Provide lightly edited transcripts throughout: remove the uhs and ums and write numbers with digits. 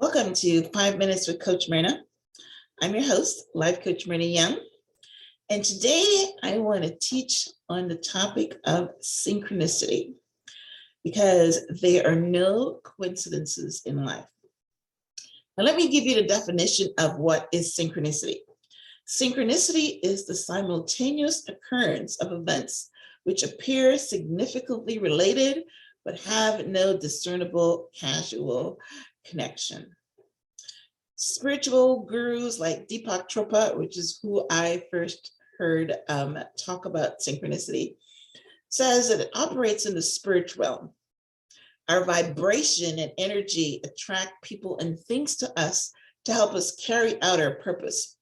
Welcome to 5 Minutes with Coach Myrna. I'm your host, Life Coach Myrna Young. And today I want to teach on the topic of synchronicity because there are no coincidences in life. Now, let me give you the definition of what is synchronicity. Synchronicity is the simultaneous occurrence of events which appear significantly related but have no discernible causal connection. Spiritual gurus like Deepak Chopra, which is who I first heard talk about synchronicity, says that it operates in the spirit realm. Our vibration and energy attract people and things to us to help us carry out our purpose,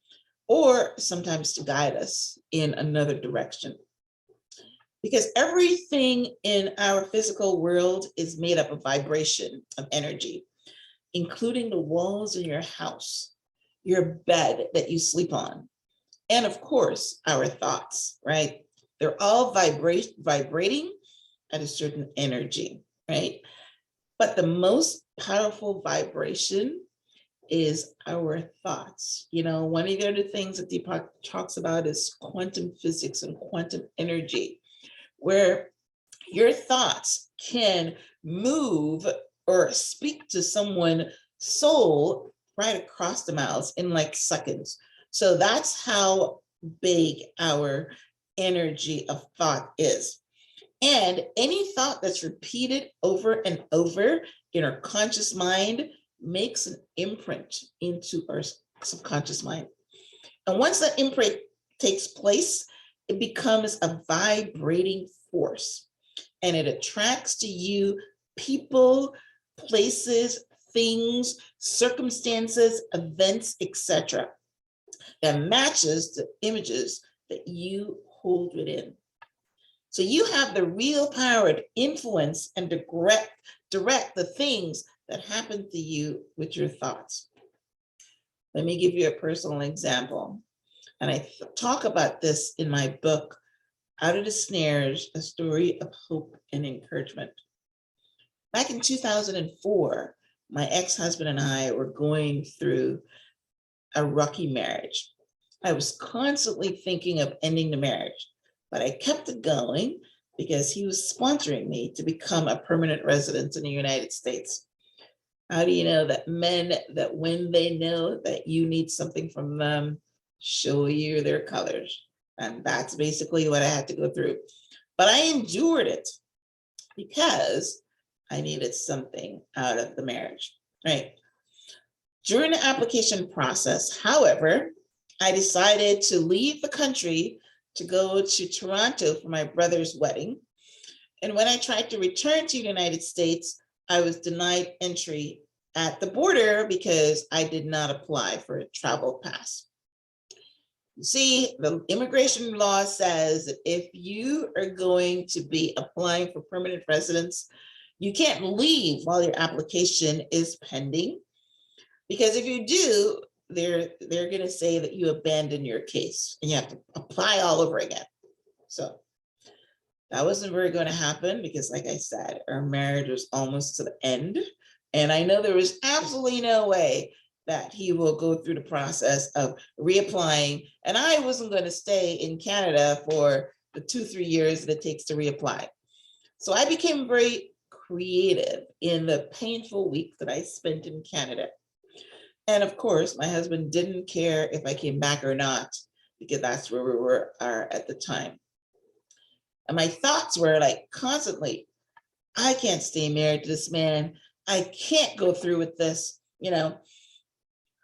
or sometimes to guide us in another direction. Because everything in our physical world is made up of vibration, of energy, including the walls in your house, your bed that you sleep on, and of course, our thoughts, right? They're all vibrating at a certain energy, right? But the most powerful vibration is our thoughts. You know, one of the other things that Deepak talks about is quantum physics and quantum energy, where your thoughts can move or speak to someone's soul right across the miles in like seconds. So that's how big our energy of thought is. And any thought that's repeated over and over in our conscious mind makes an imprint into our subconscious mind. And once that imprint takes place, it becomes a vibrating force, and it attracts to you people, places, things, circumstances, events, etc., that matches the images that you hold within. So you have the real power to influence and direct the things that happen to you with your thoughts. Let me give you a personal example. And I talk about this in my book, Out of the Snares, A Story of Hope and Encouragement. Back in 2004, my ex-husband and I were going through a rocky marriage. I was constantly thinking of ending the marriage, but I kept it going because he was sponsoring me to become a permanent resident in the United States. How do you know that men, that when they know that you need something from them, show you their colors? And that's basically what I had to go through. But I endured it because I needed something out of the marriage, right? During the application process, however, I decided to leave the country to go to Toronto for my brother's wedding. And when I tried to return to the United States, I was denied entry at the border because I did not apply for a travel pass. You see, the immigration law says that if you are going to be applying for permanent residence, you can't leave while your application is pending, because if you do, they're going to say that you abandoned your case and you have to apply all over again. So that wasn't very going to happen because, like I said, our marriage was almost to the end. And I know there was absolutely no way that he will go through the process of reapplying. And I wasn't going to stay in Canada for the 2-3 years that it takes to reapply. So I became very creative in the painful week that I spent in Canada. And of course, my husband didn't care if I came back or not, because that's where we were at the time. And my thoughts were like constantly, I can't stay married to this man. I can't go through with this. You know,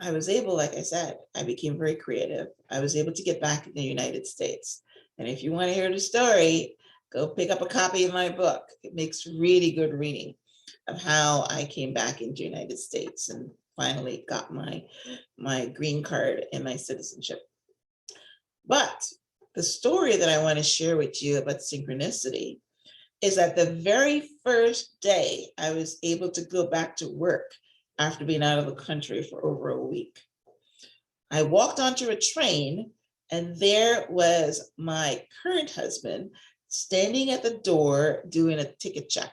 I was able, like I said, I became very creative. I was able to get back in the United States. And if you want to hear the story, go pick up a copy of my book. It makes really good reading of how I came back into the United States and finally got my green card and my citizenship. But the story that I want to share with you about synchronicity is that the very first day I was able to go back to work after being out of the country for over a week. I walked onto a train and there was my current husband standing at the door doing a ticket check,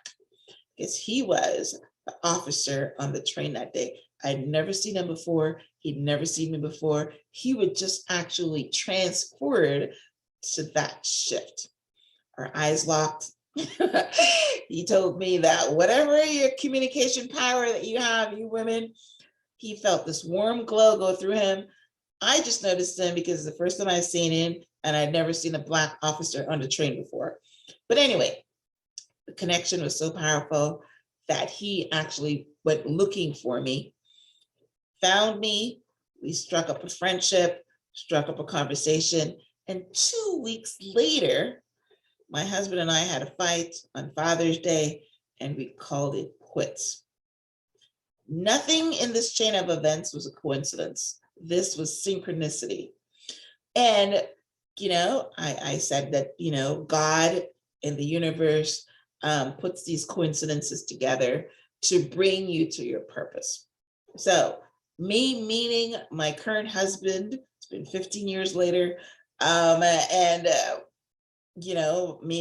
because he was the officer on the train that day. I'd never seen him before. He'd never seen me before. He would just actually transport to that shift. Our eyes locked. He told me that whatever your communication power that you have, you women, he felt this warm glow go through him. I just noticed him because it's the first time I've seen him, and I'd never seen a Black officer on the train before. But anyway, the connection was so powerful that he actually went looking for me, found me. We struck up a friendship, struck up a conversation. And 2 weeks later, my husband and I had a fight on Father's Day, and we called it quits. Nothing in this chain of events was a coincidence. This was synchronicity. And, I said that, God and the universe puts these coincidences together to bring you to your purpose. So me meeting my current husband, it's been 15 years later, me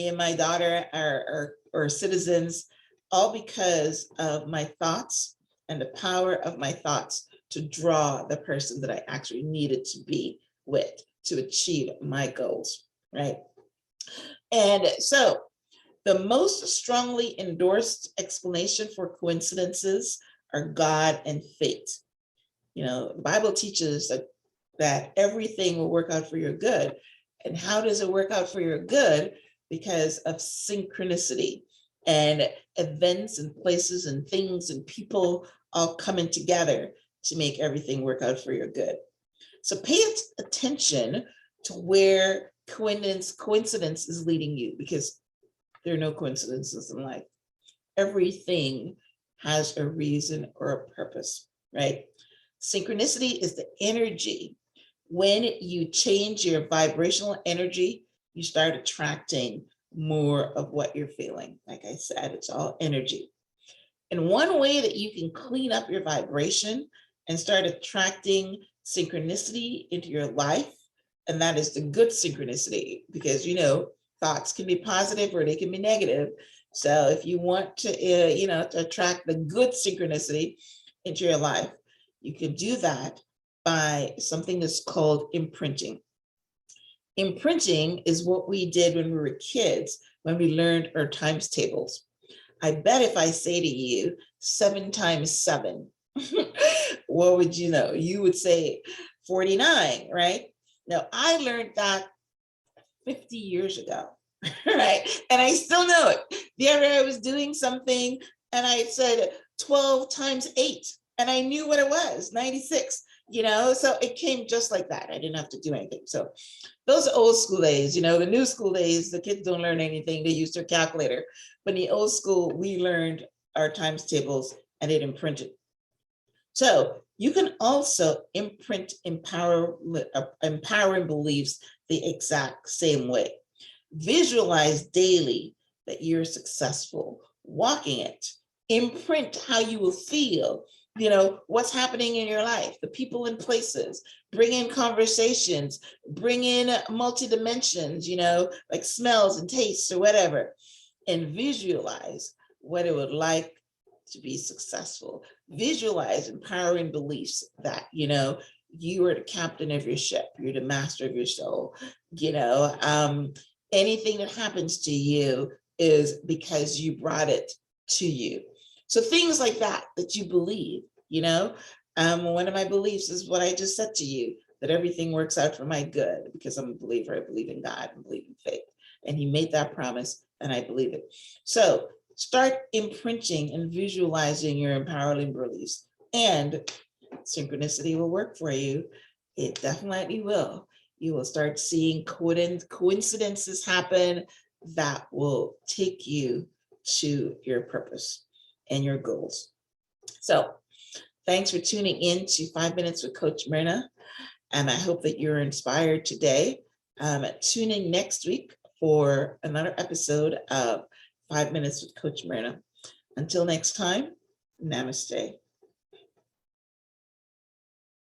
and my daughter are citizens, all because of my thoughts and the power of my thoughts to draw the person that I actually needed to be with to achieve my goals, right? And so the most strongly endorsed explanation for coincidences are God and fate. The Bible teaches that everything will work out for your good. And how does it work out for your good? Because of synchronicity and events and places and things and people all coming together to make everything work out for your good. So pay attention to where coincidence is leading you, because there are no coincidences in life. Everything has a reason or a purpose, right? Synchronicity is the energy. When you change your vibrational energy, you start attracting more of what you're feeling. Like I said, it's all energy. And one way that you can clean up your vibration and start attracting synchronicity into your life, and that is the good synchronicity, because thoughts can be positive or they can be negative. So if you want to to attract the good synchronicity into your life, you can do that by something that's called imprinting. Imprinting is what we did when we were kids, when we learned our times tables. I bet if I say to you 7 times 7, what would you know? You would say 49, right? Now, I learned that 50 years ago, right? And I still know it. The other day I was doing something and I said 12 times 8, and I knew what it was, 96, so it came just like that. I didn't have to do anything. So those are old school days, the new school days, the kids don't learn anything. They use their calculator. But in the old school, we learned our times tables and it imprinted. So you can also imprint empowering beliefs the exact same way. Visualize daily that you're successful, walking it. Imprint how you will feel, what's happening in your life, the people and places. Bring in conversations, bring in multi-dimensions, like smells and tastes or whatever, and visualize what it would like to be successful. Visualize empowering beliefs that, you are the captain of your ship, you're the master of your soul. Anything that happens to you is because you brought it to you. So things like that you believe, one of my beliefs is what I just said to you, that everything works out for my good, because I'm a believer. I believe in God and believe in faith. And he made that promise and I believe it. So start imprinting and visualizing your empowering beliefs, and synchronicity will work for you. It definitely will. You will start seeing coincidences happen that will take you to your purpose and your goals. So thanks for tuning in to 5 Minutes with Coach Myrna. And I hope that you're inspired today. Tune in next week for another episode of 5 Minutes with Coach Myrna. Until next time, namaste.